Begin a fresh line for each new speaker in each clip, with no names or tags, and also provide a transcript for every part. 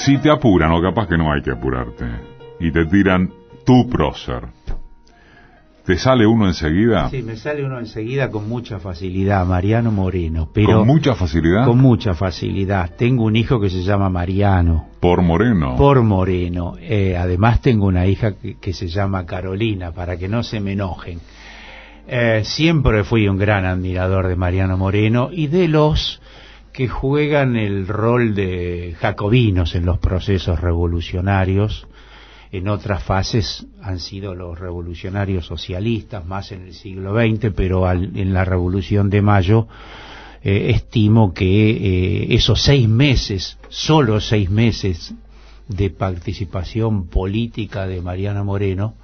Si te apuran, o capaz que no hay que apurarte, y te tiran tu prócer, ¿te sale uno enseguida?
Sí, me sale uno enseguida con mucha facilidad, Mariano Moreno. Pero
¿Con mucha facilidad?
Con mucha facilidad. Tengo un hijo que se llama Mariano.
¿Por Moreno?
Por Moreno. Además tengo una hija que se llama Carolina, para que no se me enojen. Siempre fui un gran admirador de Mariano Moreno y de los que juegan el rol de jacobinos en los procesos revolucionarios. En otras fases han sido los revolucionarios socialistas, más en el siglo XX, pero en la Revolución de Mayo estimo que esos 6 meses, solo 6 meses de participación política de Mariano Moreno,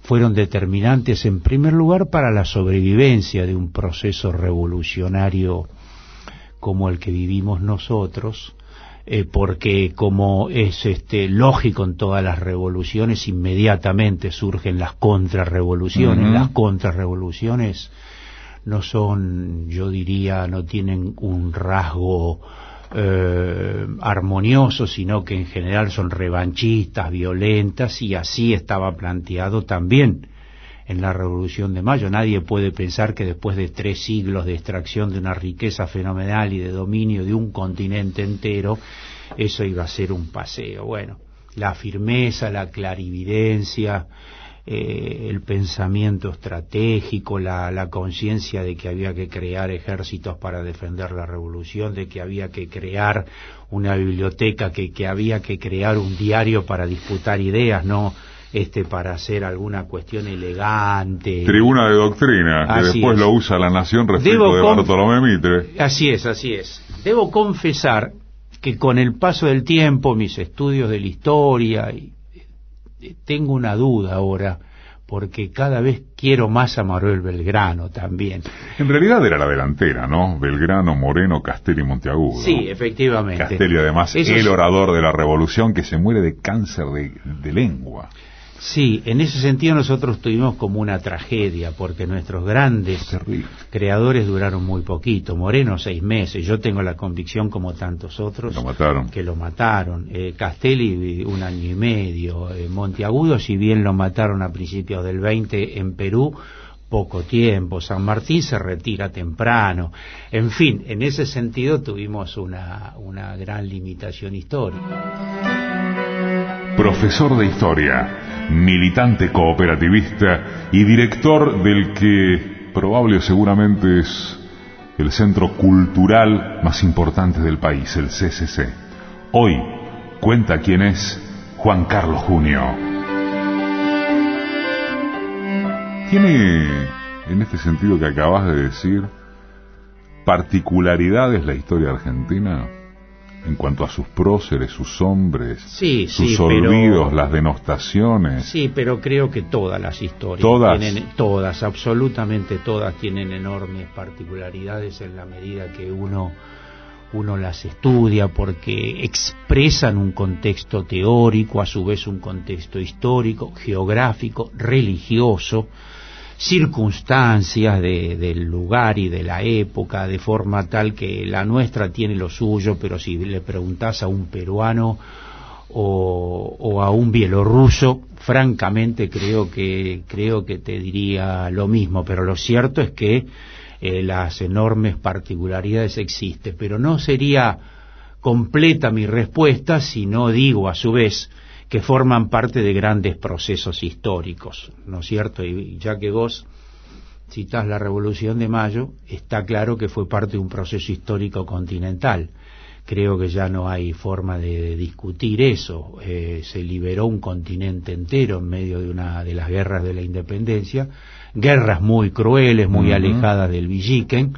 fueron determinantes en primer lugar para la sobrevivencia de un proceso revolucionario como el que vivimos nosotros, porque como es lógico en todas las revoluciones, inmediatamente surgen las contrarrevoluciones. Las contrarrevoluciones no son, yo diría, no tienen un rasgo armonioso, sino que en general son revanchistas, violentas, y así estaba planteado también en la Revolución de Mayo. Nadie puede pensar que después de 3 siglos de extracción de una riqueza fenomenal y de dominio de un continente entero, eso iba a ser un paseo. Bueno, la firmeza, la clarividencia, el pensamiento estratégico, la conciencia de que había que crear ejércitos para defender la revolución, de que había que crear una biblioteca, que había que crear un diario para disputar ideas, no para hacer alguna cuestión elegante.
Tribuna de doctrina, que
así
después
es.
lo usa la Nación respecto de Bartolomé Mitre.
Así es. Debo confesar que con el paso del tiempo, mis estudios de la historia, tengo una duda ahora, porque cada vez quiero más a Manuel Belgrano también.
En realidad era la delantera, ¿no? Belgrano, Moreno, Castelli y Monteagudo.
Sí, efectivamente.
Castelli, además, el orador de la revolución que se muere de cáncer de lengua.
Sí, en ese sentido nosotros tuvimos como una tragedia, porque nuestros grandes creadores duraron muy poquito. Moreno 6 meses, yo tengo la convicción, como tantos otros, que lo mataron. Castelli 1 año y medio. Monteagudo, si bien lo mataron a principios del 20 en Perú, poco tiempo. San Martín se retira temprano. En fin, en ese sentido tuvimos una gran limitación histórica.
Profesor de historia, militante cooperativista y director del que probable o seguramente es el centro cultural más importante del país, el CCC. Hoy cuenta quién es Juan Carlos Junio. ¿Tiene, en este sentido que acabas de decir, particularidades la historia argentina? En cuanto a sus próceres, sus hombres, sus olvidos, las denostaciones.
Sí, pero creo que todas las historias todas, absolutamente todas, tienen enormes particularidades en la medida que uno las estudia, porque expresan un contexto teórico, a su vez un contexto histórico, geográfico, religioso, circunstancias del lugar y de la época, de forma tal que la nuestra tiene lo suyo, pero si le preguntás a un peruano o a un bielorruso, francamente creo que te diría lo mismo, pero lo cierto es que las enormes particularidades existen, pero no sería completa mi respuesta si no digo a su vez que forman parte de grandes procesos históricos, ¿no es cierto? Y ya que vos citás la Revolución de Mayo, está claro que fue parte de un proceso histórico continental. Creo que ya no hay forma de discutir eso. Se liberó un continente entero en medio de las guerras de la independencia, guerras muy crueles, muy alejadas del Villiquen,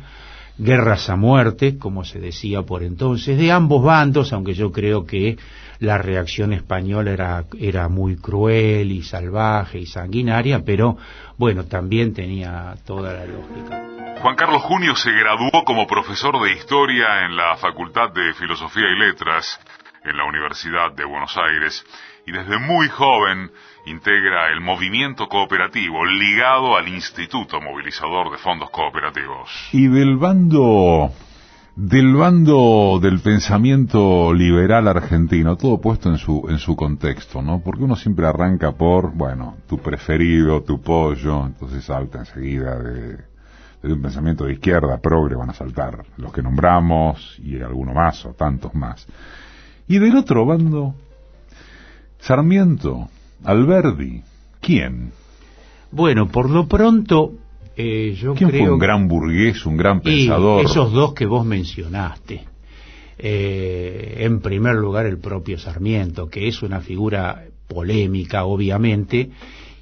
guerras a muerte, como se decía por entonces, de ambos bandos, aunque yo creo que la reacción española era muy cruel y salvaje y sanguinaria, pero bueno, también tenía toda la lógica.
Juan Carlos Junio se graduó como profesor de historia en la Facultad de Filosofía y Letras en la Universidad de Buenos Aires y desde muy joven integra el movimiento cooperativo ligado al Instituto Movilizador de Fondos Cooperativos. Y del bando Del bando del pensamiento liberal argentino, todo puesto en su contexto, ¿no? Porque uno siempre arranca por, bueno, tu preferido, tu pollo, entonces salta enseguida de un pensamiento de izquierda, progre, van a saltar los que nombramos y alguno más o tantos más. Y del otro bando, Sarmiento, Alberdi, ¿quién?
Bueno, por lo pronto, yo
¿quién
creo...
fue un gran burgués, un gran pensador?
Esos dos que vos mencionaste. En primer lugar, el propio Sarmiento, que es una figura polémica, obviamente,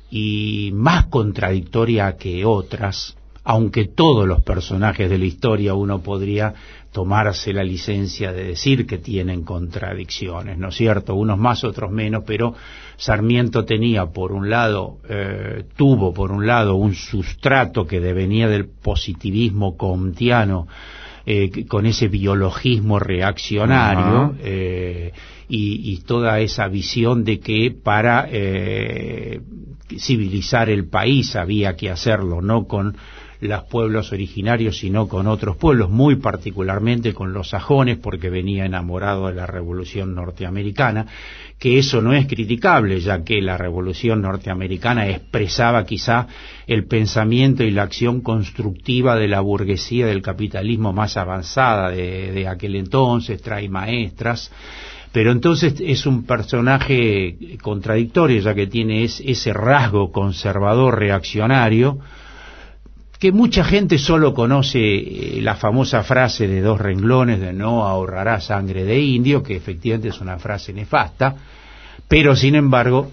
y más contradictoria que otras, aunque todos los personajes de la historia uno podría tomarse la licencia de decir que tienen contradicciones, ¿no es cierto? Unos más, otros menos, pero Sarmiento tenía, por un lado, tuvo por un lado un sustrato que devenía del positivismo comtiano, con ese biologismo reaccionario, y toda esa visión de que para civilizar el país había que hacerlo, no con los pueblos originarios, sino con otros pueblos, muy particularmente con los sajones, porque venía enamorado de la Revolución Norteamericana, que eso no es criticable, ya que la Revolución Norteamericana expresaba quizá el pensamiento y la acción constructiva de la burguesía del capitalismo más avanzada de aquel entonces, trae maestras. Pero entonces es un personaje contradictorio, ya que tiene ese rasgo conservador reaccionario, que mucha gente solo conoce la famosa frase de 2 renglones de no ahorrará sangre de indio, que efectivamente es una frase nefasta, pero sin embargo,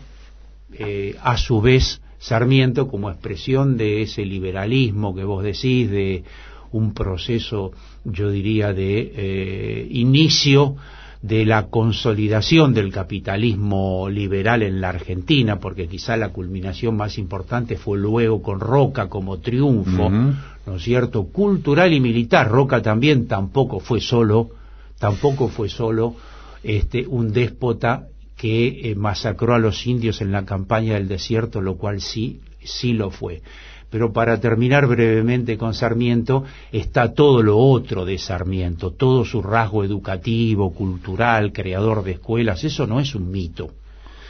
a su vez, Sarmiento, como expresión de ese liberalismo que vos decís, de un proceso, yo diría, de inicio de la consolidación del capitalismo liberal en la Argentina, porque quizá la culminación más importante fue luego con Roca como triunfo, ¿no es cierto?, cultural y militar. Roca también tampoco fue solo un déspota que masacró a los indios en la campaña del desierto, lo cual sí lo fue. Pero para terminar brevemente con Sarmiento, está todo lo otro de Sarmiento, todo su rasgo educativo, cultural, creador de escuelas. Eso no es un mito.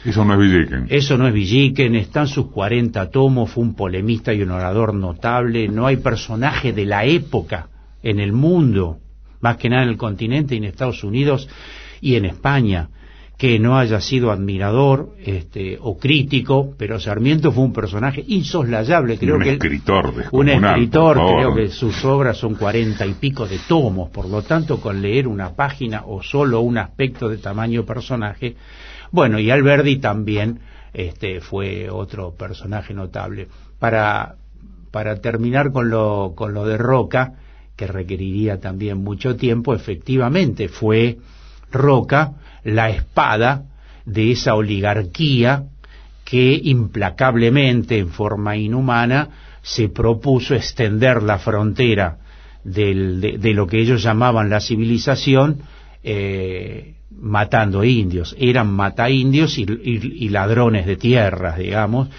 Eso no es Villiquen.
Eso no es Villiquen, están sus 40 tomos, fue un polemista y un orador notable. No hay personaje de la época en el mundo, más que nada en el continente y en Estados Unidos y en España, que no haya sido admirador o crítico, pero Sarmiento fue un personaje insoslayable. Creo
un
que
escritor
creo que sus obras son 40 y pico de tomos, por lo tanto, con leer una página o solo un aspecto de tamaño personaje. Bueno, y Alberdi también fue otro personaje notable. Para terminar con lo de Roca, que requeriría también mucho tiempo, efectivamente fue Roca la espada de esa oligarquía que implacablemente, en forma inhumana, se propuso extender la frontera de lo que ellos llamaban la civilización, matando indios. Eran mataindios y ladrones de tierras, digamos,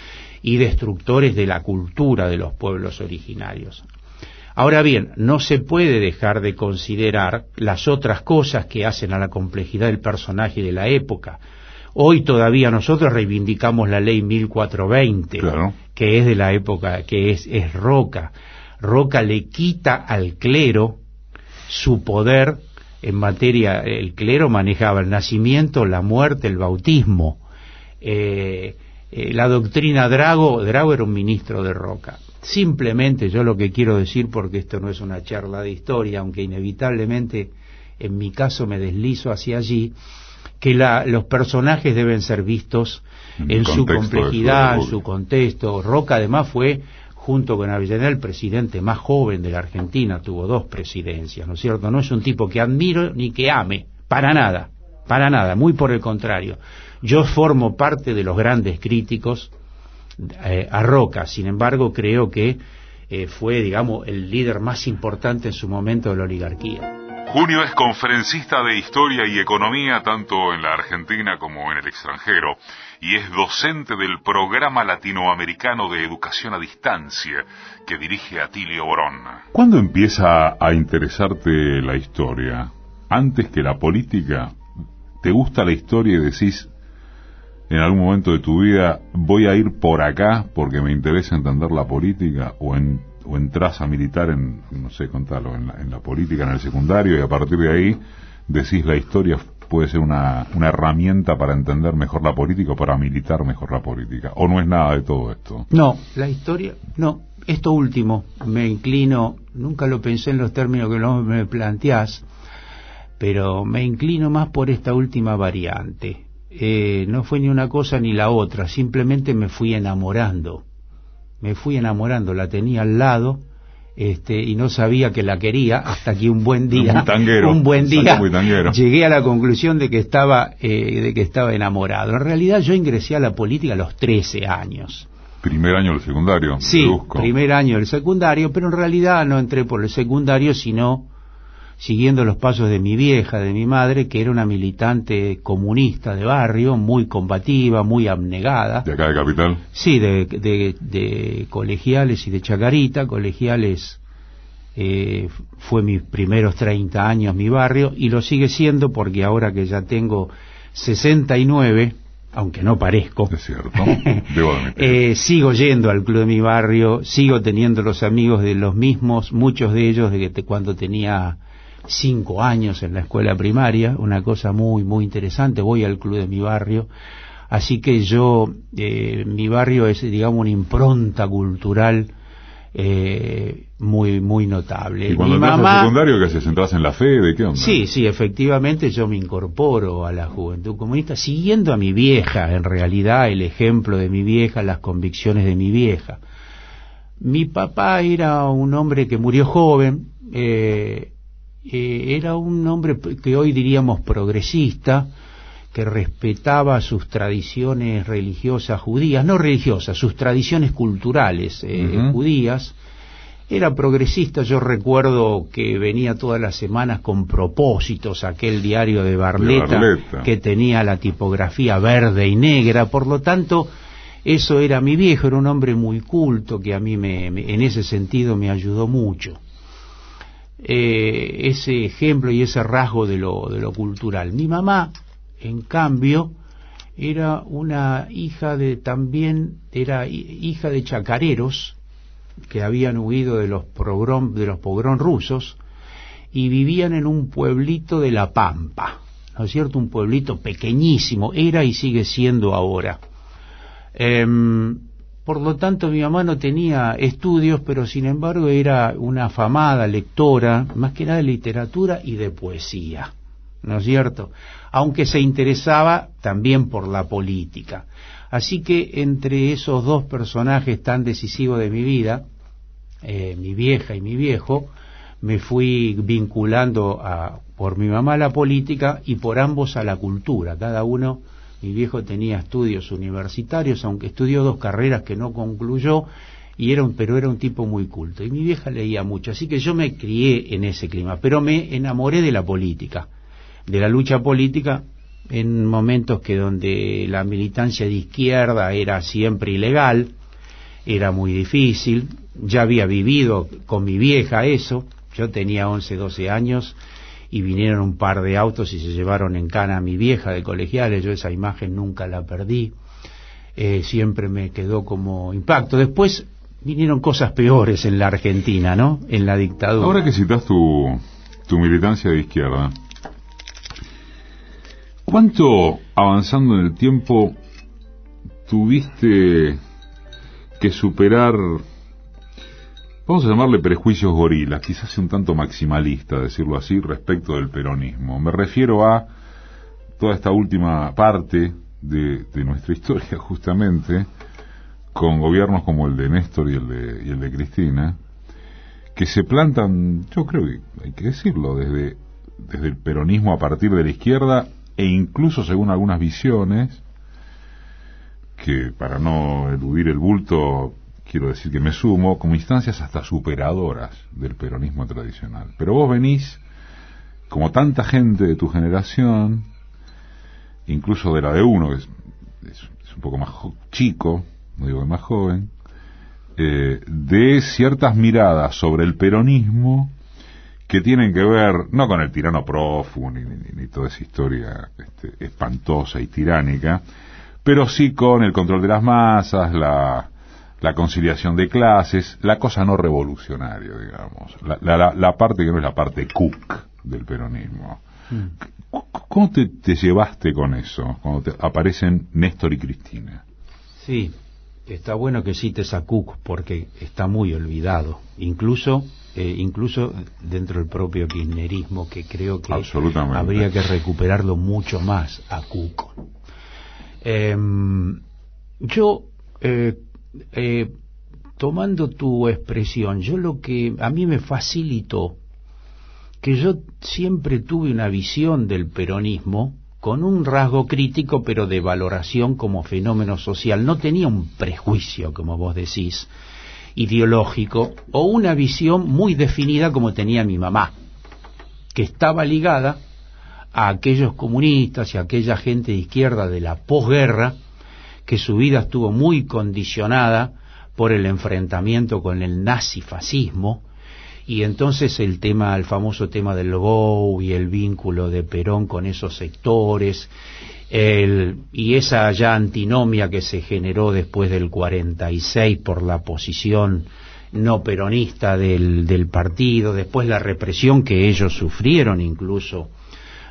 y destructores de la cultura de los pueblos originarios. Ahora bien, no se puede dejar de considerar las otras cosas que hacen a la complejidad del personaje de la época. Hoy todavía nosotros reivindicamos la ley 1420, claro, que es de la época, que es Roca. Roca le quita al clero su poder en materia. El clero manejaba el nacimiento, la muerte, el bautismo. La doctrina Drago era un ministro de Roca. Simplemente yo lo que quiero decir, porque esto no es una charla de historia, aunque inevitablemente en mi caso me deslizo hacia allí, que los personajes deben ser vistos en su complejidad, en su contexto. Roca además fue, junto con Avellaneda, el presidente más joven de la Argentina, tuvo 2 presidencias, ¿no es cierto? No es un tipo que admiro ni que ame, para nada, muy por el contrario. Yo formo parte de los grandes críticos a Roca, sin embargo creo que fue, digamos, el líder más importante en su momento de la oligarquía.
Junio es conferencista de Historia y Economía tanto en la Argentina como en el extranjero y es docente del Programa Latinoamericano de Educación a Distancia que dirige Atilio Borón. ¿Cuándo empieza a interesarte la historia? ¿Antes que la política? ¿Te gusta la historia y decís en algún momento de tu vida voy a ir por acá porque me interesa entender la política o entras a militar no sé, contalo, en la política, en el secundario, y a partir de ahí decís la historia puede ser una herramienta para entender mejor la política o para militar mejor la política? ¿O no es nada de todo esto?
No, la historia, no. Esto último, me inclino, nunca lo pensé en los términos que me planteás, pero me inclino más por esta última variante. No fue ni una cosa ni la otra, simplemente me fui enamorando, la tenía al lado, y no sabía que la quería hasta que un buen día llegué a la conclusión de que estaba enamorado. En realidad yo ingresé a la política a los 13 años.
¿Primer año del secundario?
Sí, primer año del secundario, pero en realidad no entré por el secundario, sino siguiendo los pasos de mi vieja, de mi madre, que era una militante comunista de barrio, muy combativa, muy abnegada.
¿De acá de Capital?
Sí, de Colegiales y de Chacarita. Colegiales fue mis primeros 30 años mi barrio, y lo sigue siendo porque ahora que ya tengo 69, aunque no parezco,
es cierto, debo admitir.
Sigo yendo al club de mi barrio, sigo teniendo los amigos de los mismos, muchos de ellos de cuando tenía 5 años en la escuela primaria, una cosa muy muy interesante. Voy al club de mi barrio, así que mi barrio es, digamos, una impronta cultural muy muy notable.
¿Y cuando entras al secundario qué haces? ¿Entras en la fe? ¿De qué onda?
Sí, efectivamente yo me incorporo a la Juventud Comunista siguiendo a mi vieja, en realidad el ejemplo de mi vieja, las convicciones de mi vieja. Mi papá era un hombre que murió joven, era un hombre que hoy diríamos progresista, que respetaba sus tradiciones religiosas judías, no religiosas, sus tradiciones culturales judías. Era progresista. Yo recuerdo que venía todas las semanas con Propósitos, aquel diario de Barletta, que tenía la tipografía verde y negra. Por lo tanto, eso era mi viejo, era un hombre muy culto que a mí en ese sentido me ayudó mucho. Ese ejemplo y ese rasgo de lo cultural. Mi mamá, en cambio, era una hija era hija de chacareros que habían huido de los pogrom rusos y vivían en un pueblito de La Pampa, ¿no es cierto? Un pueblito pequeñísimo, era y sigue siendo ahora. Por lo tanto, mi mamá no tenía estudios, pero sin embargo era una afamada lectora, más que nada de literatura y de poesía, ¿no es cierto? Aunque se interesaba también por la política. Así que entre esos dos personajes tan decisivos de mi vida, mi vieja y mi viejo, me fui vinculando por mi mamá a la política y por ambos a la cultura. Cada uno, mi viejo tenía estudios universitarios, aunque estudió 2 carreras que no concluyó, pero era un tipo muy culto. Y mi vieja leía mucho, así que yo me crié en ese clima, pero me enamoré de la política, de la lucha política, en momentos donde la militancia de izquierda era siempre ilegal, era muy difícil. Ya había vivido con mi vieja eso. Yo tenía 11, 12 años y vinieron un par de autos y se llevaron en cana a mi vieja de Colegiales. Yo esa imagen nunca la perdí, siempre me quedó como impacto. Después vinieron cosas peores en la Argentina, ¿no? En la dictadura.
Ahora que citas tu militancia de izquierda, ¿cuánto avanzando en el tiempo tuviste que superar, vamos a llamarle prejuicios gorilas, quizás un tanto maximalista, decirlo así, respecto del peronismo? Me refiero a toda esta última parte de nuestra historia, justamente, con gobiernos como el de Néstor y el de Cristina, que se plantan, yo creo que hay que decirlo, desde el peronismo a partir de la izquierda, e incluso según algunas visiones, que para no eludir el bulto quiero decir que me sumo, como instancias hasta superadoras del peronismo tradicional. Pero vos venís como tanta gente de tu generación, incluso de la de uno, que es un poco más chico, no digo que más joven, de ciertas miradas sobre el peronismo que tienen que ver no con el tirano prófugo ni toda esa historia espantosa y tiránica, pero sí con el control de las masas, la conciliación de clases, la cosa no revolucionaria, digamos, la parte que no es la parte cook del peronismo. ¿Cómo te llevaste con eso cuando aparecen Néstor y Cristina?
Sí, está bueno que cites a Cook porque está muy olvidado, incluso dentro del propio kirchnerismo, que creo que habría que recuperarlo mucho más a Cook. Tomando tu expresión, lo que a mí me facilitó, que yo siempre tuve una visión del peronismo con un rasgo crítico, pero de valoración como fenómeno social. No tenía un prejuicio, como vos decís, ideológico, o una visión muy definida como tenía mi mamá, que estaba ligada a aquellos comunistas y a aquella gente de izquierda de la posguerra, que su vida estuvo muy condicionada por el enfrentamiento con el nazifascismo, y entonces el famoso tema del GO y el vínculo de Perón con esos sectores, y esa ya antinomia que se generó después del 46 por la posición no peronista del partido, después la represión que ellos sufrieron incluso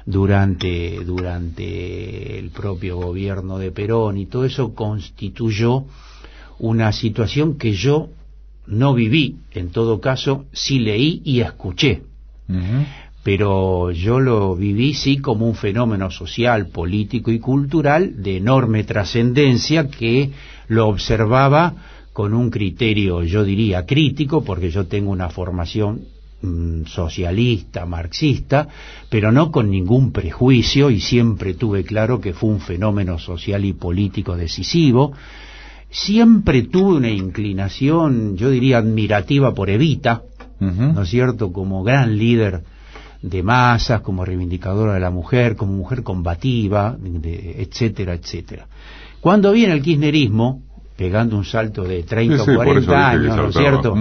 durante el propio gobierno de Perón, y todo eso constituyó una situación que yo no viví, en todo caso sí leí y escuché, pero yo lo viví sí como un fenómeno social, político y cultural de enorme trascendencia, que lo observaba con un criterio, yo diría, crítico, porque yo tengo una formación socialista, marxista, pero no con ningún prejuicio, y siempre tuve claro que fue un fenómeno social y político decisivo. Siempre tuve una inclinación, yo diría, admirativa por Evita, ¿no es cierto?, como gran líder de masas, como reivindicadora de la mujer, como mujer combativa, etcétera, etcétera. Cuando viene el kirchnerismo, pegando un salto de 30 o 40 años, ¿no es cierto?,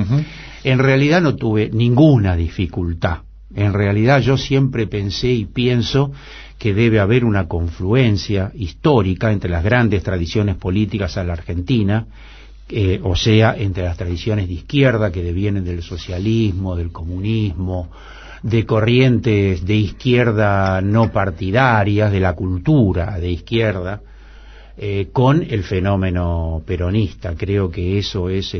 en realidad no tuve ninguna dificultad. En realidad yo siempre pensé y pienso que debe haber una confluencia histórica entre las grandes tradiciones políticas a la Argentina, o sea, entre las tradiciones de izquierda que devienen del socialismo, del comunismo, de corrientes de izquierda no partidarias, de la cultura de izquierda, con el fenómeno peronista. Creo que eso es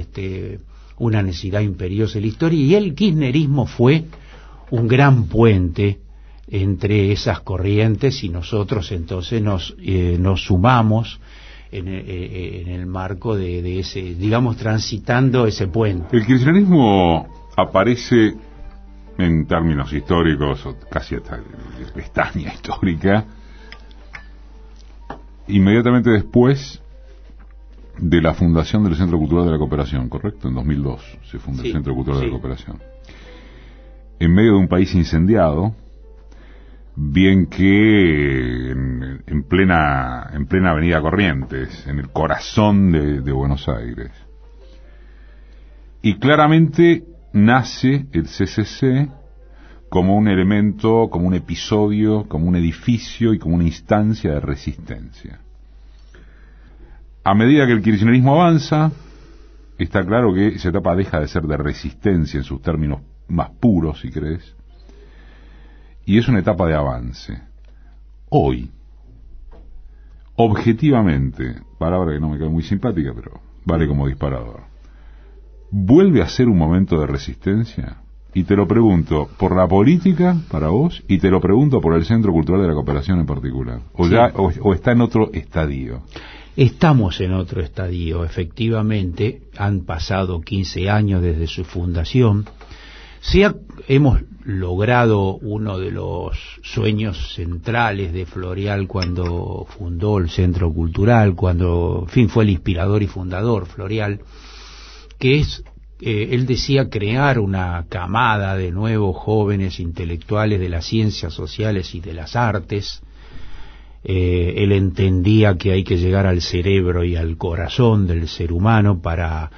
una necesidad imperiosa de la historia, y el kirchnerismo fue un gran puente entre esas corrientes, y nosotros entonces nos sumamos en el marco de ese, digamos, transitando ese puente.
El kirchnerismo aparece en términos históricos, casi hasta pestaña histórica, inmediatamente después de la fundación del Centro Cultural de la Cooperación, ¿correcto? En 2002 se funda el Centro Cultural de la Cooperación. En medio de un país incendiado, bien que en plena avenida Corrientes, en el corazón de Buenos Aires. Y claramente nace el CCC como un elemento, como un episodio, como un edificio y como una instancia de resistencia. A medida que el kirchnerismo avanza, está claro que esa etapa deja de ser de resistencia en sus términos más puros, si querés, y es una etapa de avance. Hoy, objetivamente, palabra que no me cae muy simpática, pero vale como disparador, ¿vuelve a ser un momento de resistencia? Y te lo pregunto por la política, para vos, y te lo pregunto por el Centro Cultural de la Cooperación en particular. ¿O está en otro estadio?
Estamos en otro estadio, efectivamente. Han pasado 15 años desde su fundación. Hemos logrado uno de los sueños centrales de Floreal cuando fundó el Centro Cultural, cuando, en fin, fue el inspirador y fundador Floreal, que es él decía crear una camada de nuevos jóvenes intelectuales de las ciencias sociales y de las artes. Él entendía que hay que llegar al cerebro y al corazón del ser humano para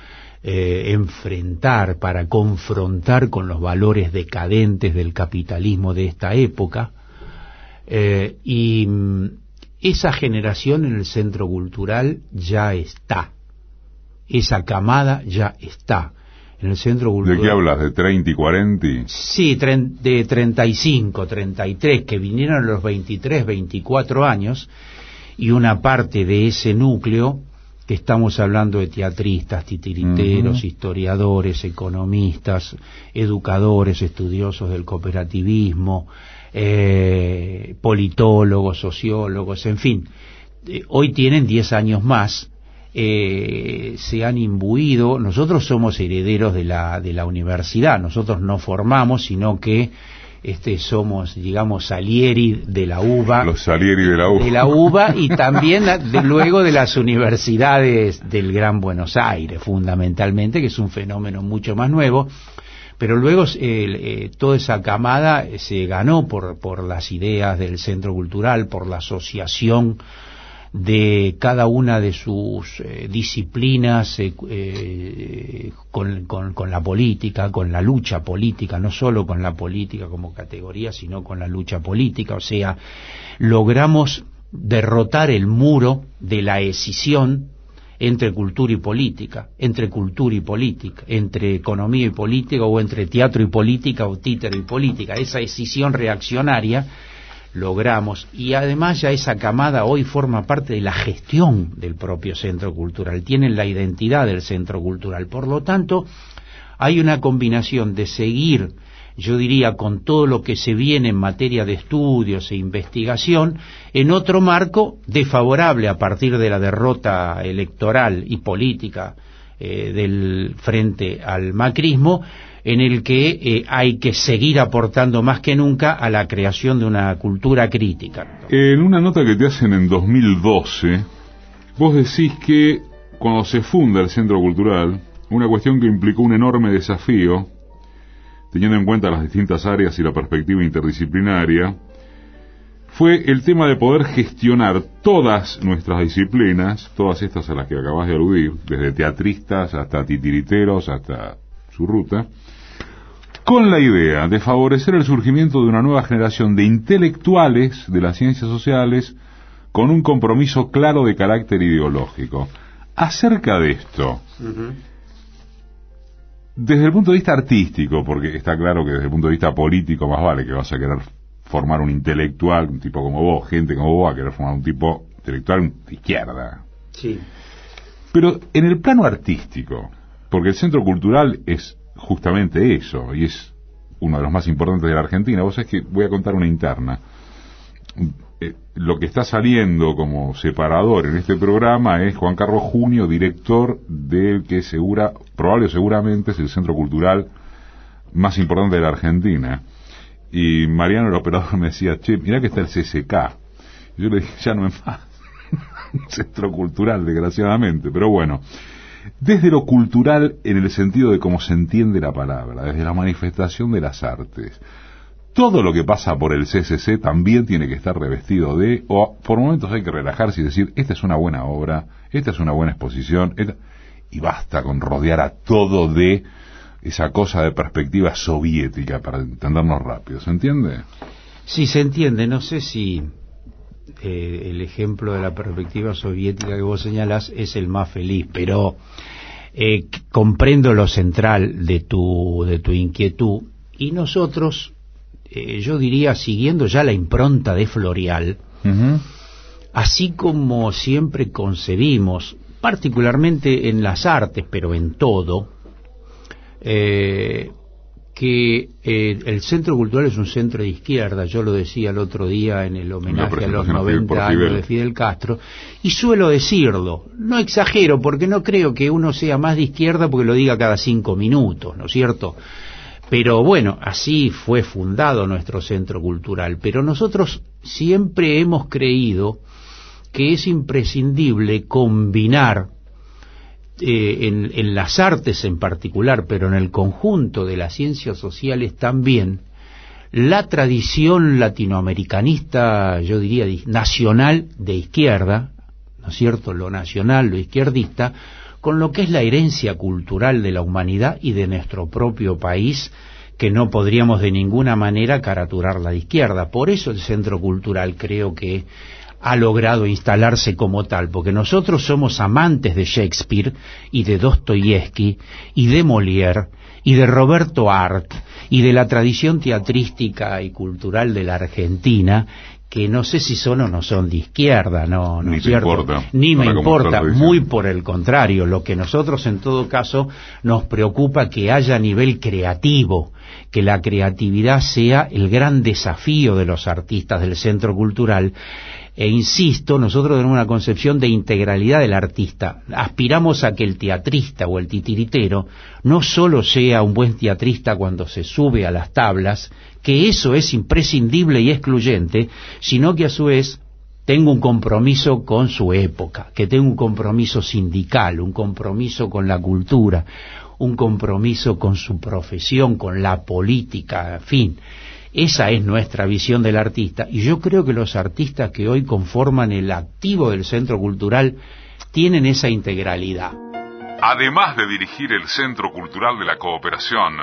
enfrentar, para confrontar con los valores decadentes del capitalismo de esta época, y esa generación en el Centro Cultural ya está, esa camada ya está en el Centro Cultural.
¿De qué hablas? ¿De 30 y 40?
Sí, de 35, 33, que vinieron a los 23, 24 años, y una parte de ese núcleo, que estamos hablando de teatristas, titiriteros, historiadores, economistas, educadores, estudiosos del cooperativismo, politólogos, sociólogos, en fin, hoy tienen 10 años más. Se han imbuido. Nosotros somos herederos de la universidad, nosotros no formamos, sino que somos, digamos, Salieri de la UBA,
los Salieri de la
UBA y también luego de las universidades del Gran Buenos Aires, fundamentalmente, que es un fenómeno mucho más nuevo, pero luego toda esa camada se ganó por las ideas del Centro Cultural, por la asociación de cada una de sus disciplinas con la política, con la lucha política, no solo con la política como categoría, sino con la lucha política. O sea, logramos derrotar el muro de la escisión entre cultura y política, entre economía y política, o entre teatro y política, o títere y política. Esa escisión reaccionaria logramos, y además ya esa camada hoy forma parte de la gestión del propio Centro Cultural, tienen la identidad del Centro Cultural. Por lo tanto, hay una combinación de seguir, yo diría, con todo lo que se viene en materia de estudios e investigación, en otro marco desfavorable a partir de la derrota electoral y política del frente al macrismo, en el que hay que seguir aportando más que nunca a la creación de una cultura crítica.
En una nota que te hacen en 2012, vos decís que cuando se funda el Centro Cultural, una cuestión que implicó un enorme desafío, teniendo en cuenta las distintas áreas y la perspectiva interdisciplinaria, fue el tema de poder gestionar todas nuestras disciplinas, todas estas a las que acabas de aludir, desde teatristas hasta titiriteros, hasta su ruta, con la idea de favorecer el surgimiento de una nueva generación de intelectuales de las ciencias sociales con un compromiso claro de carácter ideológico. Acerca de esto, desde el punto de vista artístico, porque está claro que desde el punto de vista político más vale que vas a querer formar un intelectual, un tipo como vos, gente como vos va a querer formar un tipo intelectual de izquierda.
Sí.
Pero en el plano artístico, porque el Centro Cultural es justamente eso, y es uno de los más importantes de la Argentina. Vos sabés que voy a contar una interna. Lo que está saliendo como separador en este programa es Juan Carlos Junio, director del que seguramente es el Centro Cultural más importante de la Argentina. Y Mariano, el operador, me decía, che, mirá que está el CCK. Y yo le dije, ya no es más Centro Cultural, desgraciadamente, pero bueno. Desde lo cultural, en el sentido de cómo se entiende la palabra, desde la manifestación de las artes, todo lo que pasa por el CCC también tiene que estar revestido de, o por momentos hay que relajarse y decir, esta es una buena obra, esta es una buena exposición, y basta con rodear a todo de esa cosa de perspectiva soviética, para entendernos rápido. ¿Se entiende?
Sí, se entiende. No sé si el ejemplo de la perspectiva soviética que vos señalás es el más feliz, pero comprendo lo central de tu inquietud, y nosotros, yo diría, siguiendo ya la impronta de Florial, así como siempre concebimos, particularmente en las artes, pero en todo, que el Centro Cultural es un centro de izquierda. Yo lo decía el otro día en el homenaje a los 90 años de Fidel Castro, y suelo decirlo, no exagero, porque no creo que uno sea más de izquierda porque lo diga cada 5 minutos, ¿no es cierto? Pero bueno, así fue fundado nuestro Centro Cultural, pero nosotros siempre hemos creído que es imprescindible combinar en las artes en particular, pero en el conjunto de las ciencias sociales también, la tradición latinoamericanista, yo diría nacional de izquierda, ¿no es cierto?, lo nacional, lo izquierdista, con lo que es la herencia cultural de la humanidad y de nuestro propio país, que no podríamos de ninguna manera caraturarla de izquierda. Por eso el Centro Cultural creo que ha logrado instalarse como tal, porque nosotros somos amantes de Shakespeare y de Dostoyevsky y de Molière y de Roberto Art y de la tradición teatrística y cultural de la Argentina, que no sé si son o no son de izquierda, no
ni
es cierto,
importa,
ni me importa, muy por el contrario. Lo que nosotros en todo caso nos preocupa que haya nivel creativo, que la creatividad sea el gran desafío de los artistas del Centro Cultural. E insisto, nosotros tenemos una concepción de integralidad del artista. Aspiramos a que el teatrista o el titiritero no solo sea un buen teatrista cuando se sube a las tablas, que eso es imprescindible y excluyente, sino que a su vez tenga un compromiso con su época, que tenga un compromiso sindical, un compromiso con la cultura, un compromiso con su profesión, con la política, en fin. Esa es nuestra visión del artista, y yo creo que los artistas que hoy conforman el activo del Centro Cultural tienen esa integralidad.
Además de dirigir el Centro Cultural de la Cooperación,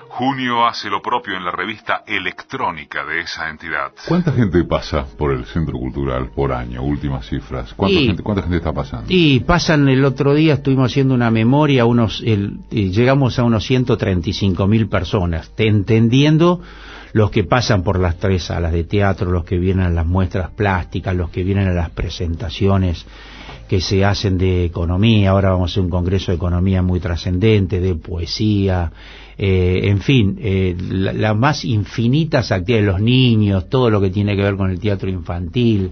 Junio hace lo propio en la revista electrónica de esa entidad. ¿Cuánta gente pasa por el Centro Cultural por año? Últimas cifras. ¿Cuánta gente está pasando?
Y pasan, el otro día estuvimos haciendo una memoria, llegamos a unos 135.000 personas, entendiendo los que pasan por las 3 salas de teatro, los que vienen a las muestras plásticas, los que vienen a las presentaciones que se hacen de economía. Ahora vamos a hacer un congreso de economía muy trascendente, de poesía, en fin, las más infinitas actividades, los niños, todo lo que tiene que ver con el teatro infantil.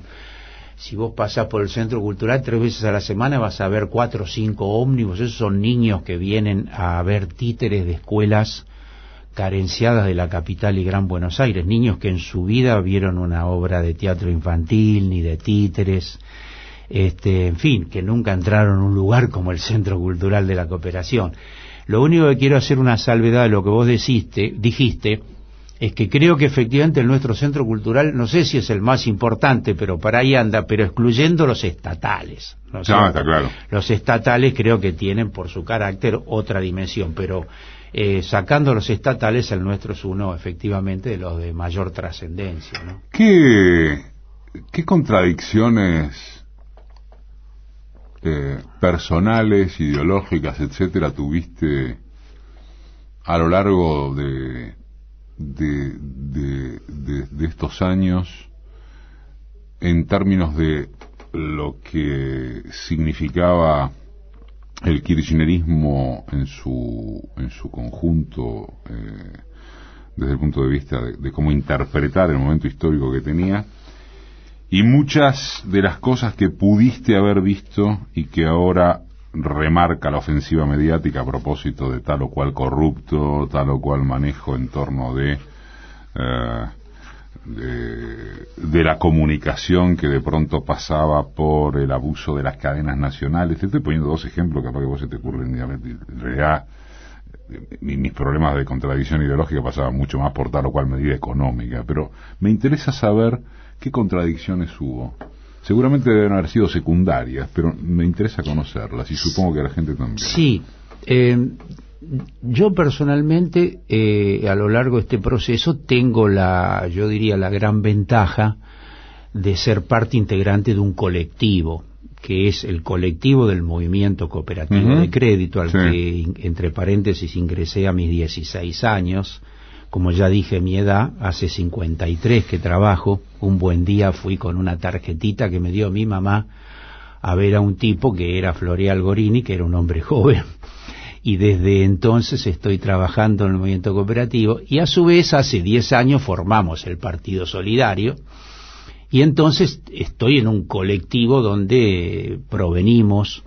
Si vos pasás por el Centro Cultural 3 veces a la semana vas a ver 4 o 5 ómnibus. Esos son niños que vienen a ver títeres de escuelas carenciadas de la capital y Gran Buenos Aires, niños que en su vida vieron una obra de teatro infantil ni de títeres, en fin, que nunca entraron en un lugar como el Centro Cultural de la Cooperación. Lo único que quiero hacer una salvedad de lo que vos dijiste, es que creo que efectivamente el nuestro Centro Cultural, no sé si es el más importante, pero para ahí anda, pero excluyendo los estatales, ¿no es cierto?
Está claro.
Los estatales creo que tienen por su carácter otra dimensión, pero sacando los estatales, el nuestro es uno efectivamente de los de mayor trascendencia, ¿no?
¿Qué contradicciones personales, ideológicas, etcétera, tuviste a lo largo de estos años en términos de lo que significaba el kirchnerismo en su conjunto, desde el punto de vista de cómo interpretar el momento histórico que tenía, y muchas de las cosas que pudiste haber visto y que ahora remarca la ofensiva mediática a propósito de tal o cual corrupto, tal o cual manejo en torno de la comunicación que de pronto pasaba por el abuso de las cadenas nacionales. Te estoy poniendo 2 ejemplos, capaz que vos se te ocurren. En realidad, mis problemas de contradicción ideológica pasaban mucho más por tal o cual medida económica, pero me interesa saber qué contradicciones hubo. Seguramente deben haber sido secundarias, pero me interesa conocerlas, y supongo que a la gente también.
Sí, yo personalmente a lo largo de este proceso tengo yo diría la gran ventaja de ser parte integrante de un colectivo, que es el colectivo del Movimiento Cooperativo de Crédito, al que entre paréntesis ingresé a mis 16 años, como ya dije mi edad, hace 53 que trabajo. Un buen día fui con una tarjetita que me dio mi mamá a ver a un tipo que era Floreal Gorini, que era un hombre joven. Y desde entonces estoy trabajando en el movimiento cooperativo, y a su vez hace 10 años formamos el Partido Solidario, y entonces estoy en un colectivo donde provenimos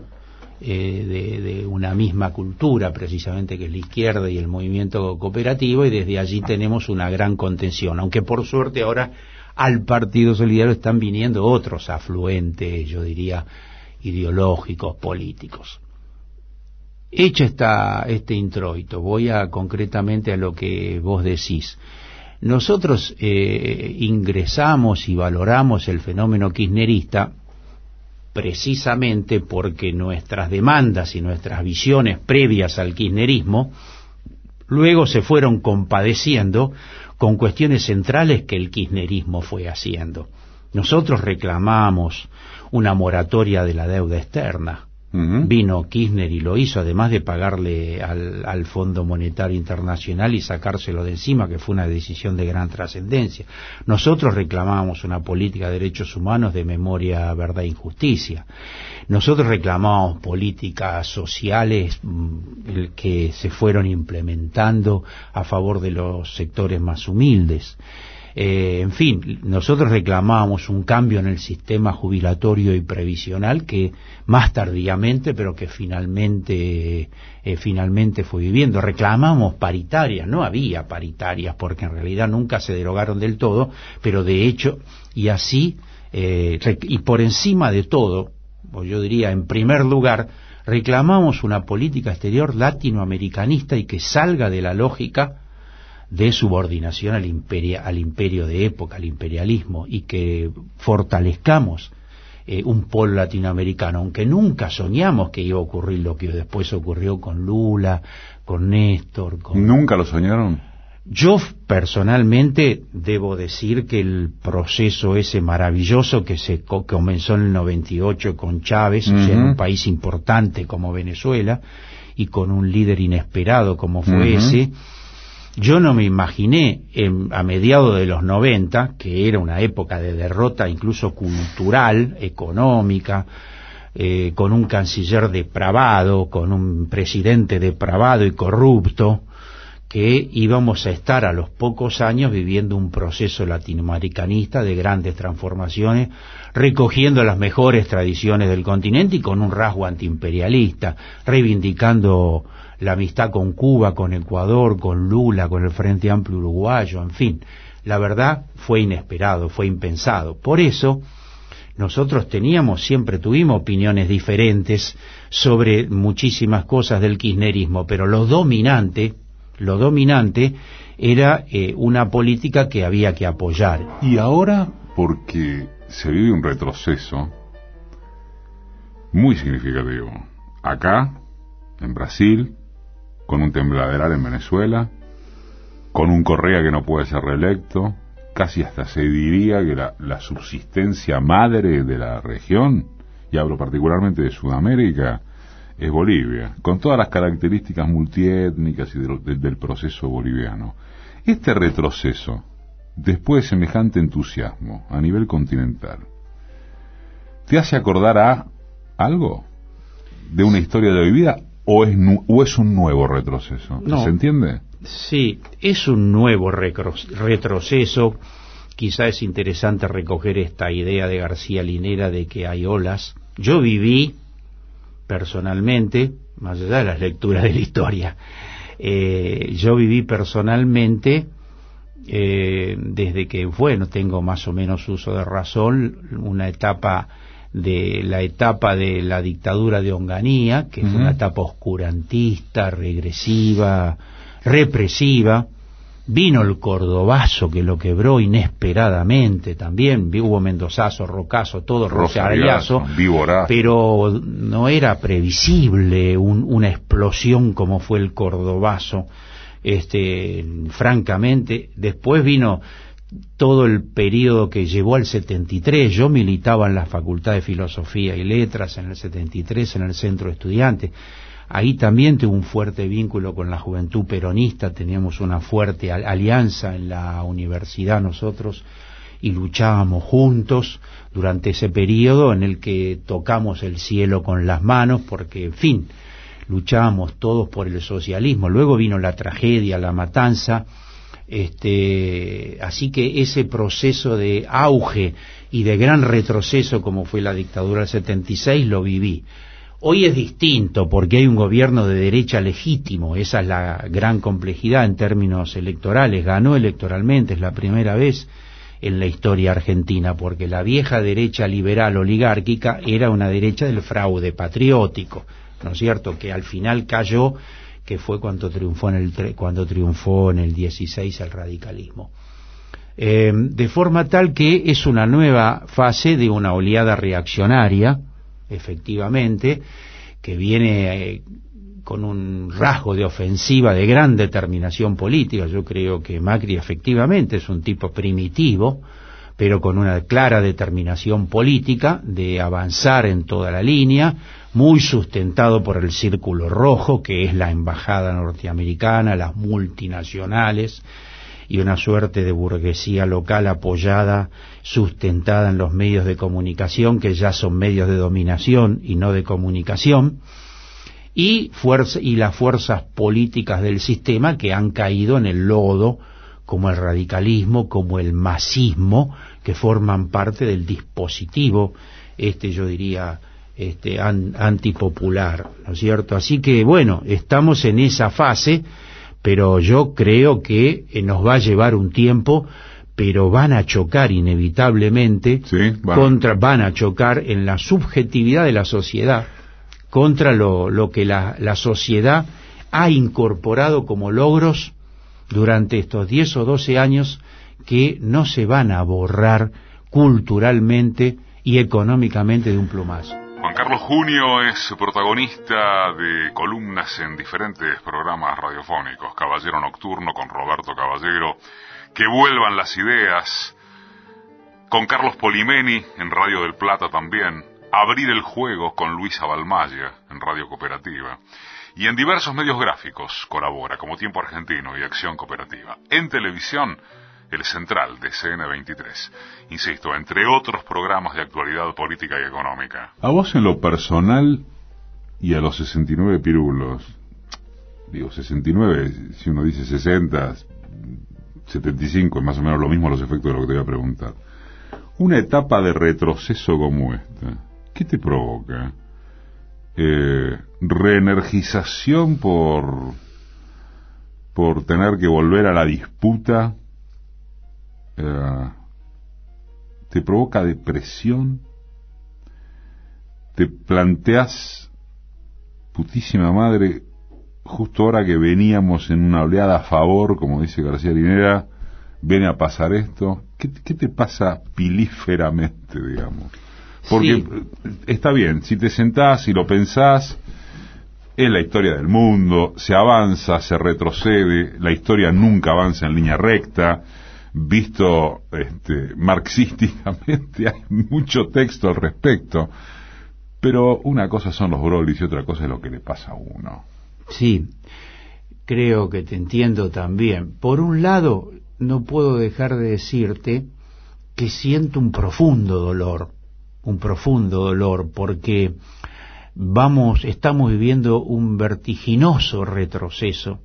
de una misma cultura, precisamente, que es la izquierda y el movimiento cooperativo, y desde allí tenemos una gran contención, aunque por suerte ahora al Partido Solidario están viniendo otros afluentes, yo diría, ideológicos, políticos. Hecho este introito, voy concretamente a lo que vos decís. Nosotros ingresamos y valoramos el fenómeno kirchnerista precisamente porque nuestras demandas y nuestras visiones previas al kirchnerismo luego se fueron compadeciendo con cuestiones centrales que el kirchnerismo fue haciendo. Nosotros reclamamos una moratoria de la deuda externa. Vino Kirchner y lo hizo, además de pagarle al Fondo Monetario Internacional y sacárselo de encima, que fue una decisión de gran trascendencia. Nosotros reclamábamos una política de derechos humanos de memoria, verdad e injusticia. Nosotros reclamábamos políticas sociales que se fueron implementando a favor de los sectores más humildes. En fin, nosotros reclamábamos un cambio en el sistema jubilatorio y previsional que más tardíamente, pero que finalmente fue viviendo. Reclamamos paritarias, no había paritarias porque en realidad nunca se derogaron del todo, pero de hecho, y así, y por encima de todo, o yo diría en primer lugar, reclamamos una política exterior latinoamericanista y que salga de la lógica de subordinación al imperio de época, al imperialismo, y que fortalezcamos un polo latinoamericano, aunque nunca soñamos que iba a ocurrir lo que después ocurrió con Lula, con Néstor.
¿Nunca lo soñaron?
Yo personalmente debo decir que el proceso ese maravilloso que se comenzó en el 98 con Chávez, o sea, en un país importante como Venezuela, y con un líder inesperado como fue ese, yo no me imaginé a mediados de los 90, que era una época de derrota incluso cultural, económica, con un canciller depravado, con un presidente depravado y corrupto, que íbamos a estar a los pocos años viviendo un proceso latinoamericanista de grandes transformaciones, recogiendo las mejores tradiciones del continente y con un rasgo antiimperialista, reivindicando la amistad con Cuba, con Ecuador, con Lula, con el Frente Amplio Uruguayo, en fin. La verdad fue inesperado, fue impensado. Por eso nosotros siempre tuvimos opiniones diferentes sobre muchísimas cosas del kirchnerismo, pero lo dominante era una política que había que apoyar.
Y ahora, porque se vive un retroceso muy significativo. Acá, en Brasil, con un tembladeral en Venezuela, con un Correa que no puede ser reelecto, casi hasta se diría que la subsistencia madre de la región, y hablo particularmente de Sudamérica, es Bolivia, con todas las características multiétnicas y del proceso boliviano. Este retroceso, después de semejante entusiasmo a nivel continental, ¿te hace acordar a algo de una historia de vivida o es un nuevo retroceso?
No,
¿se entiende?
Sí, es un nuevo retroceso. Quizá es interesante recoger esta idea de García Linera de que hay olas. Yo viví personalmente, más allá de las lecturas de la historia, yo viví personalmente desde que, tengo más o menos uso de razón, una etapa de la dictadura de Onganía, que fue una etapa oscurantista, regresiva, represiva. Vino el Cordobazo, que lo quebró inesperadamente también, hubo Mendozazo, Rocazo, todo Rosariazo, pero no era previsible una explosión como fue el Cordobazo, francamente. Después vino todo el periodo que llevó al 73, yo militaba en la Facultad de Filosofía y Letras en el 73, en el Centro de Estudiantes. Ahí también tuve un fuerte vínculo con la juventud peronista, teníamos una fuerte alianza en la universidad nosotros y luchábamos juntos durante ese periodo en el que tocamos el cielo con las manos porque, en fin, luchábamos todos por el socialismo. Luego vino la tragedia, la matanza, así que ese proceso de auge y de gran retroceso como fue la dictadura del 76 lo viví. Hoy es distinto porque hay un gobierno de derecha legítimo, esa es la gran complejidad en términos electorales, ganó electoralmente, es la primera vez en la historia argentina, porque la vieja derecha liberal oligárquica era una derecha del fraude patriótico, ¿no es cierto?, que al final cayó, que fue cuando triunfó en el 16 el radicalismo. De forma tal que es una nueva fase de una oleada reaccionaria, efectivamente, que viene con un rasgo de ofensiva de gran determinación política. Yo creo que Macri efectivamente es un tipo primitivo, pero con una clara determinación política de avanzar en toda la línea, muy sustentado por el Círculo Rojo, que es la embajada norteamericana, las multinacionales, y una suerte de burguesía local apoyada, sustentada en los medios de comunicación, que ya son medios de dominación y no de comunicación, y las fuerzas políticas del sistema que han caído en el lodo, como el radicalismo, como el masismo, que forman parte del dispositivo, yo diría, antipopular, ¿no es cierto? Así que, bueno, estamos en esa fase, pero yo creo que nos va a llevar un tiempo, pero van a chocar inevitablemente, van a chocar en la subjetividad de la sociedad, contra lo que la sociedad ha incorporado como logros durante estos 10 o 12 años, que no se van a borrar culturalmente y económicamente de un plumazo.
Juan Carlos Junio es protagonista de columnas en diferentes programas radiofónicos: Caballero Nocturno con Roberto Caballero, Que Vuelvan las Ideas, con Carlos Polimeni en Radio del Plata también, Abrir el Juego con Luisa Balmaya en Radio Cooperativa, y en diversos medios gráficos colabora, como Tiempo Argentino y Acción Cooperativa. En televisión, El Central de CN23. Insisto, entre otros programas de actualidad política y económica. A vos en lo personal y a los 69 pirulos, digo 69, si uno dice 60, 75, es más o menos lo mismo los efectos de lo que te voy a preguntar. Una etapa de retroceso como esta, ¿qué te provoca? Reenergización por tener que volver a la disputa, te provoca depresión, te planteas, putísima madre, justo ahora que veníamos en una oleada a favor, como dice García Linera, viene a pasar esto. ¿Qué te pasa pilíferamente, digamos? Porque está bien, si te sentás y lo pensás, es la historia del mundo, se avanza, se retrocede, la historia nunca avanza en línea recta. Visto marxísticamente, hay mucho texto al respecto, pero una cosa son los brolis y otra cosa es lo que le pasa a uno.
Sí, creo que te entiendo también. Por un lado, no puedo dejar de decirte que siento un profundo dolor, porque estamos viviendo un vertiginoso retroceso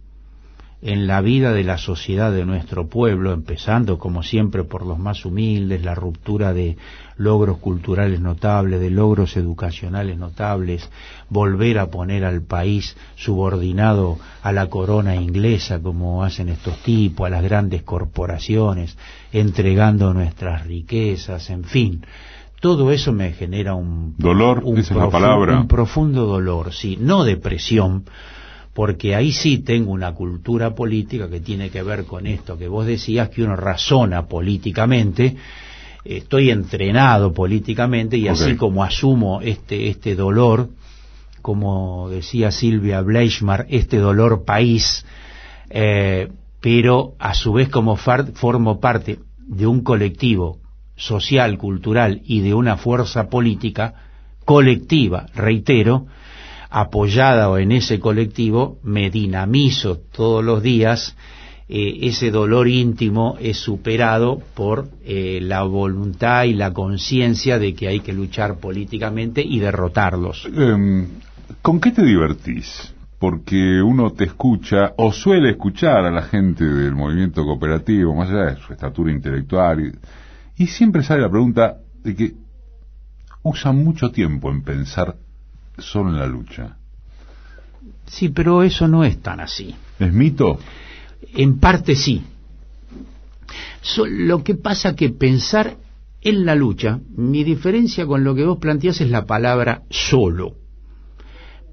en la vida de la sociedad de nuestro pueblo, empezando como siempre por los más humildes, la ruptura de logros culturales notables, de logros educacionales notables, volver a poner al país subordinado a la corona inglesa como hacen estos tipos, a las grandes corporaciones, entregando nuestras riquezas, en fin. Todo eso me genera un dolor, esa es la palabra, un profundo dolor, sí, no depresión, porque ahí sí tengo una cultura política que tiene que ver con esto que vos decías, que uno razona políticamente. Estoy entrenado políticamente y así como asumo este dolor, como decía Silvia Bleichmar, este dolor país, pero a su vez como formo parte de un colectivo social, cultural y de una fuerza política colectiva, reitero, apoyada o en ese colectivo, me dinamizo todos los días. Ese dolor íntimo es superado por la voluntad y la conciencia de que hay que luchar políticamente y derrotarlos.
¿Con qué te divertís? Porque uno te escucha, o suele escuchar a la gente del movimiento cooperativo, más allá de su estatura intelectual, y siempre sale la pregunta de que usan mucho tiempo en pensar solo en la lucha.
Sí, pero eso no es tan así.
¿Es mito?
En parte sí. Lo que pasa que pensar en la lucha, mi diferencia con lo que vos planteás es la palabra solo.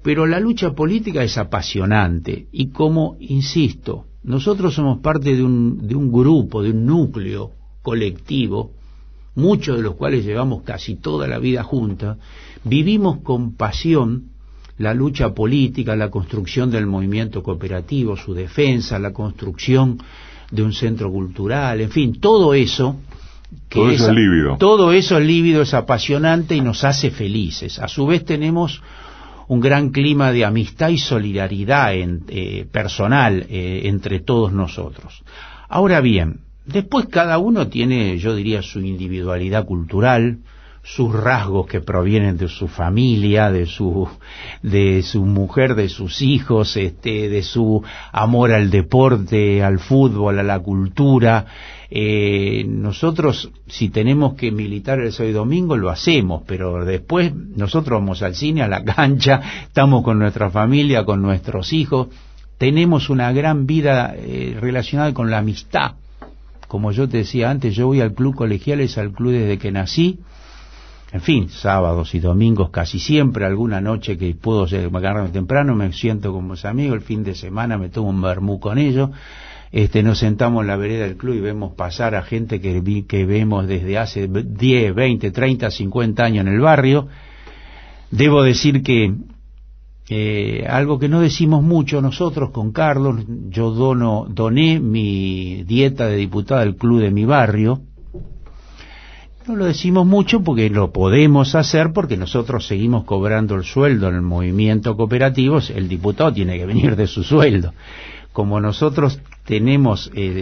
Pero la lucha política es apasionante y como, insisto, nosotros somos parte de un grupo, de un núcleo colectivo, muchos de los cuales llevamos casi toda la vida juntos, vivimos con pasión la lucha política, la construcción del movimiento cooperativo, su defensa, la construcción de un centro cultural, en fin, todo eso...
Todo eso es lívido.
Todo eso es lívido, es apasionante y nos hace felices. A su vez tenemos un gran clima de amistad y solidaridad personal entre todos nosotros. Ahora bien, después cada uno tiene, yo diría, su individualidad cultural, sus rasgos que provienen de su familia, de su mujer, de sus hijos, de su amor al deporte, al fútbol, a la cultura. Nosotros, si tenemos que militar el sábado y domingo, lo hacemos, pero después nosotros vamos al cine, a la cancha, estamos con nuestra familia, con nuestros hijos, tenemos una gran vida relacionada con la amistad. Como yo te decía antes, yo voy al club Colegiales, al club desde que nací, en fin, sábados y domingos casi siempre, alguna noche que puedo agarrarme temprano, me siento con mis amigos, el fin de semana me tomo un vermú con ellos, nos sentamos en la vereda del club y vemos pasar a gente que vemos desde hace 10, 20, 30, 50 años en el barrio. Debo decir que algo que no decimos mucho nosotros con Carlos, yo doné mi dieta de diputado al club de mi barrio. No lo decimos mucho porque lo podemos hacer, porque nosotros seguimos cobrando el sueldo en el movimiento cooperativo, el diputado tiene que venir de su sueldo. Como nosotros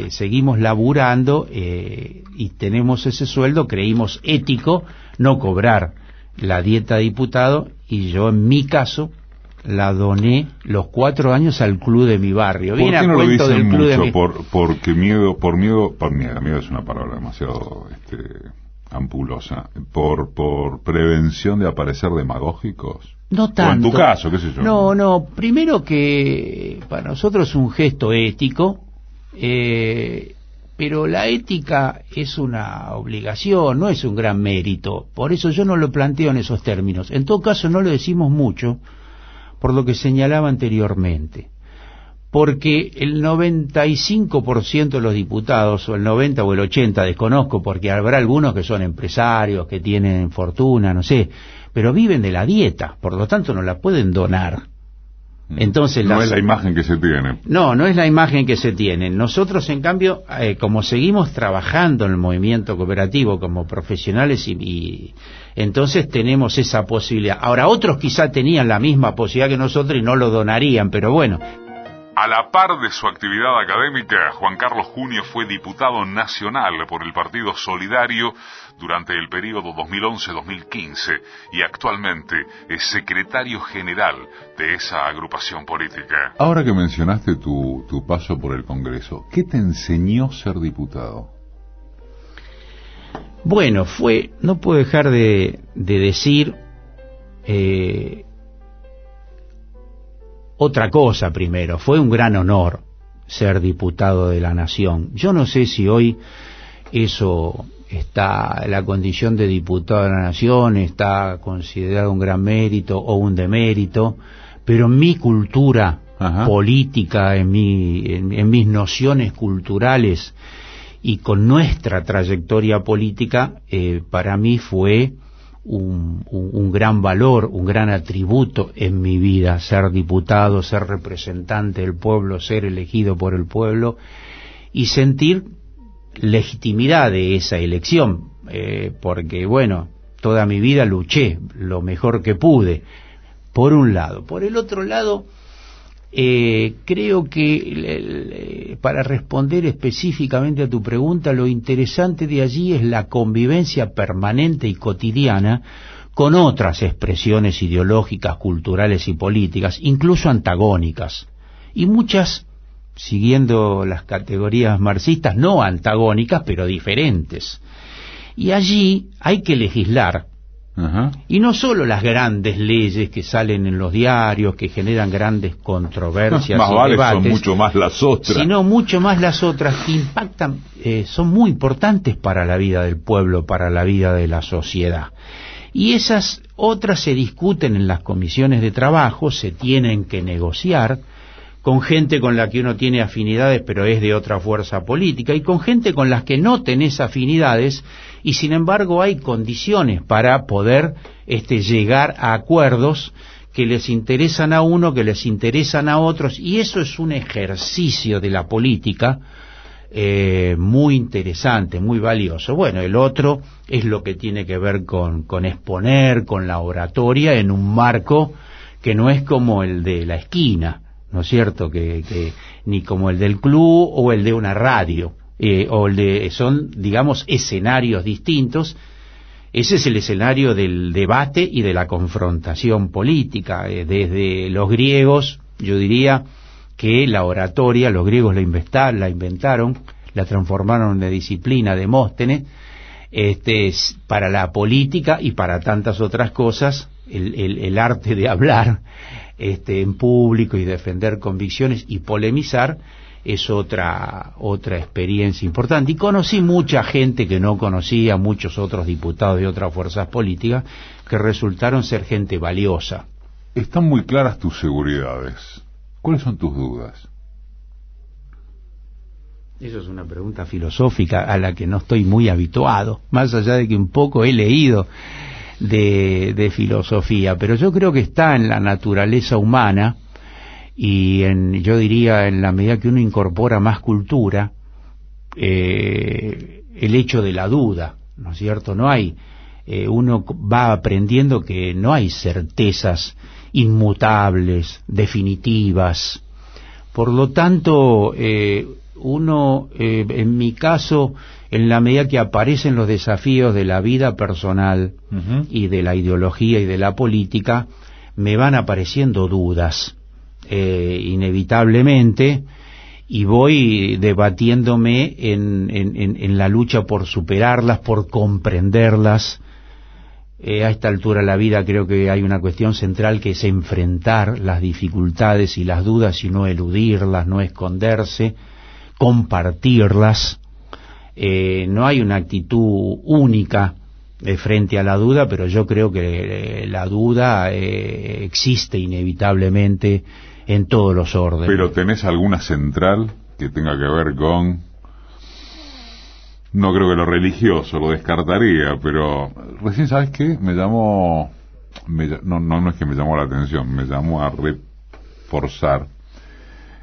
seguimos laburando y tenemos ese sueldo, creímos ético no cobrar la dieta de diputado, y yo en mi caso la doné los 4 años al club de mi barrio.
¿Por qué no lo dicen mucho? Porque miedo es una palabra demasiado ampulosa, por prevención de aparecer demagógicos.
No tanto.
O en tu caso, qué sé yo.
No, primero que para nosotros es un gesto ético, pero la ética es una obligación, no es un gran mérito, por eso yo no lo planteo en esos términos. En todo caso no lo decimos mucho, por lo que señalaba anteriormente, porque el 95% de los diputados, o el 90 o el 80, desconozco, porque habrá algunos que son empresarios, que tienen fortuna, no sé, pero viven de la dieta, por lo tanto no la pueden donar. Entonces
no es la imagen que se tiene.
No es la imagen que se tiene. Nosotros, en cambio, como seguimos trabajando en el movimiento cooperativo como profesionales, y entonces tenemos esa posibilidad. Ahora, otros quizá tenían la misma posibilidad que nosotros y no lo donarían, pero bueno.
A la par de su actividad académica, Juan Carlos Junio fue diputado nacional por el Partido Solidario durante el periodo 2011-2015 y actualmente es secretario general de esa agrupación política. Ahora que mencionaste tu paso por el Congreso, ¿qué te enseñó ser diputado?
Bueno, no puedo dejar de decir otra cosa primero. Fue un gran honor ser diputado de la Nación. Yo no sé si hoy la condición de diputado de la Nación está considerado un gran mérito o un demérito, pero en mi cultura política, en mis nociones culturales y con nuestra trayectoria política, para mí fue un gran valor, un gran atributo en mi vida, ser diputado, ser representante del pueblo, ser elegido por el pueblo y sentir legitimidad de esa elección, porque bueno, toda mi vida luché lo mejor que pude, por un lado. Por el otro lado, creo que para responder específicamente a tu pregunta, lo interesante de allí es la convivencia permanente y cotidiana con otras expresiones ideológicas, culturales y políticas, incluso antagónicas, y muchas, siguiendo las categorías marxistas, no antagónicas, pero diferentes. Y allí hay que legislar. Y no solo las grandes leyes que salen en los diarios, que generan grandes controversias y debates,
son mucho más las otras,
sino mucho más las otras que impactan, son muy importantes para la vida del pueblo, para la vida de la sociedad. Y esas otras se discuten en las comisiones de trabajo, se tienen que negociar con gente con la que uno tiene afinidades pero es de otra fuerza política, y con gente con las que no tenés afinidades y sin embargo hay condiciones para poder llegar a acuerdos que les interesan a uno, que les interesan a otros, y eso es un ejercicio de la política muy interesante, muy valioso. Bueno, el otro es lo que tiene que ver con exponer, con la oratoria en un marco que no es como el de la esquina, ¿no es cierto? Que ni como el del club o el de una radio, son, digamos, escenarios distintos. Ese es el escenario del debate y de la confrontación política. Desde los griegos, yo diría que la oratoria, los griegos la inventaron, la transformaron en una disciplina, Demóstenes, para la política y para tantas otras cosas, el arte de hablar en público y defender convicciones y polemizar es otra experiencia importante. Y conocí mucha gente que no conocía, muchos otros diputados de otras fuerzas políticas que resultaron ser gente valiosa.
Están muy claras tus seguridades. ¿Cuáles son tus dudas?
Eso es una pregunta filosófica a la que no estoy muy habituado, más allá de que un poco he leído de filosofía, pero yo creo que está en la naturaleza humana y yo diría en la medida que uno incorpora más cultura, el hecho de la duda, ¿no es cierto? No hay, uno va aprendiendo que no hay certezas inmutables, definitivas. Por lo tanto, uno, en mi caso, en la medida que aparecen los desafíos de la vida personal y de la ideología y de la política, me van apareciendo dudas, inevitablemente, y voy debatiéndome en la lucha por superarlas, por comprenderlas. A esta altura de la vida creo que hay una cuestión central que es enfrentar las dificultades y las dudas y no eludirlas, no esconderse, compartirlas. No hay una actitud única frente a la duda, pero yo creo que la duda existe inevitablemente en todos los órdenes.
¿Pero tenés alguna central que tenga que ver con... No creo que lo religioso, lo descartaría, pero recién, ¿sabes qué? Me llamó... No es que me llamó la atención, me llamó a reforzar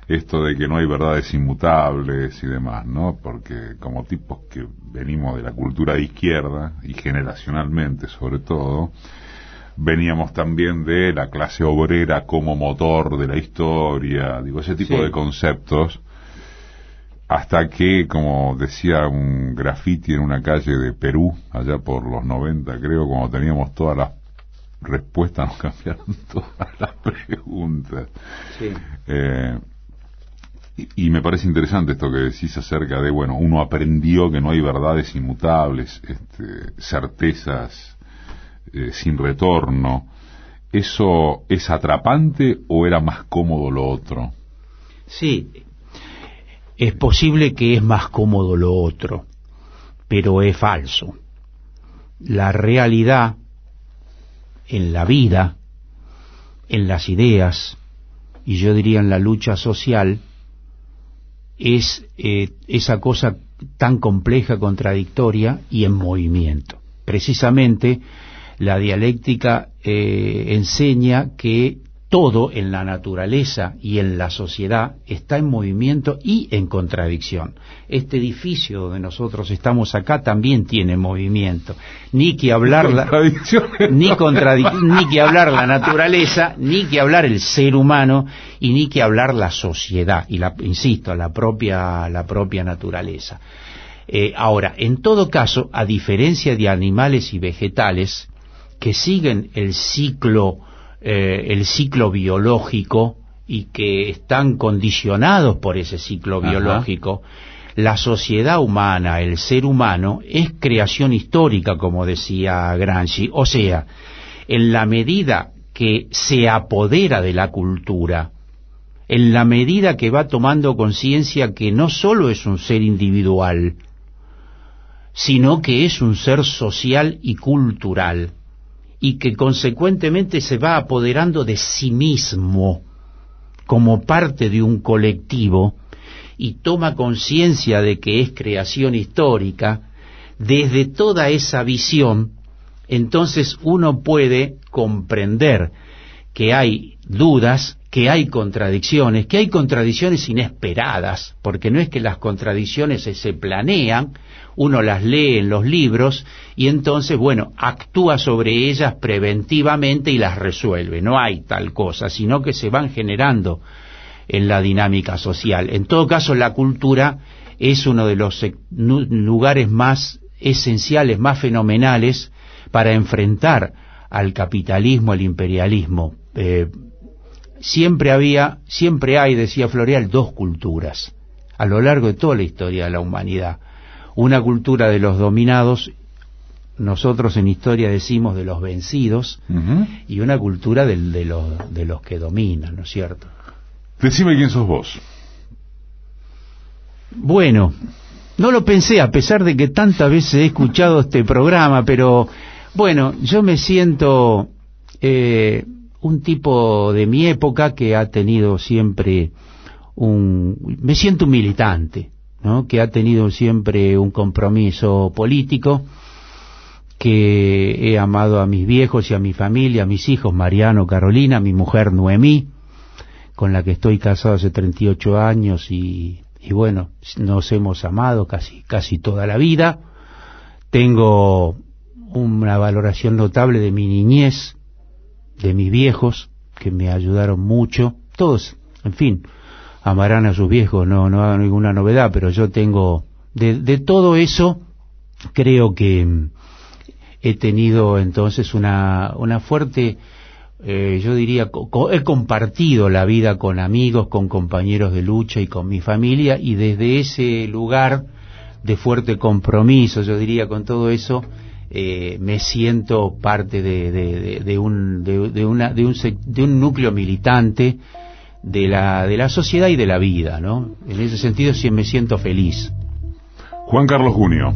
esto de que no hay verdades inmutables y demás, ¿no? Porque como tipos que venimos de la cultura de izquierda, y generacionalmente sobre todo, veníamos también de la clase obrera como motor de la historia, digo, ese tipo de conceptos, hasta que, como decía un graffiti en una calle de Perú, allá por los 90 creo, cuando teníamos todas las respuestas, nos cambiaron todas las preguntas. Sí. Y me parece interesante esto que decís acerca de, bueno, uno aprendió que no hay verdades inmutables, certezas sin retorno. ¿Eso es atrapante o era más cómodo lo otro?
Sí, es posible que es más cómodo lo otro, pero es falso. La realidad en la vida, en las ideas, y yo diría en la lucha social, es esa cosa tan compleja, contradictoria y en movimiento. Precisamente la dialéctica enseña que todo en la naturaleza y en la sociedad está en movimiento y en contradicción. Este edificio donde nosotros estamos acá también tiene movimiento. Ni que hablar ni que hablar la naturaleza, ni que hablar el ser humano, y ni que hablar la sociedad, y insisto, la propia naturaleza. Ahora, en todo caso, a diferencia de animales y vegetales que siguen el ciclo biológico y que están condicionados por ese ciclo biológico, la sociedad humana, el ser humano, es creación histórica, como decía Gramsci. O sea, en la medida que se apodera de la cultura, en la medida que va tomando conciencia que no solo es un ser individual, sino que es un ser social y cultural, y que consecuentemente se va apoderando de sí mismo como parte de un colectivo y toma conciencia de que es creación histórica, desde toda esa visión, entonces uno puede comprender que hay dudas, que hay contradicciones inesperadas, porque no es que las contradicciones se planean, uno las lee en los libros y entonces, bueno, actúa sobre ellas preventivamente y las resuelve. No hay tal cosa, sino que se van generando en la dinámica social. En todo caso, la cultura es uno de los lugares más esenciales, más fenomenales para enfrentar al capitalismo, al imperialismo. Siempre hay, decía Floreal, dos culturas a lo largo de toda la historia de la humanidad. Una cultura de los dominados, nosotros en historia decimos de los vencidos, y una cultura de los que dominan, ¿no es cierto?
Decime quién sos vos.
Bueno, no lo pensé, a pesar de que tantas veces he escuchado este programa, pero bueno, yo me siento un tipo de mi época que ha tenido siempre me siento un militante, ¿no? Que ha tenido siempre un compromiso político, que he amado a mis viejos y a mi familia, a mis hijos Mariano, Carolina, a mi mujer Noemí, con la que estoy casado hace 38 años y bueno, nos hemos amado casi toda la vida. Tengo una valoración notable de mi niñez, de mis viejos, que me ayudaron mucho. Todos, en fin, amarán a sus viejos, no hagan ninguna novedad, pero yo tengo, de todo eso, creo que he tenido entonces una fuerte, yo diría, he compartido la vida con amigos, con compañeros de lucha y con mi familia, y desde ese lugar de fuerte compromiso, yo diría, con todo eso, me siento parte de un núcleo militante de la sociedad y de la vida, ¿no? En ese sentido sí me siento feliz.
Juan Carlos Junio.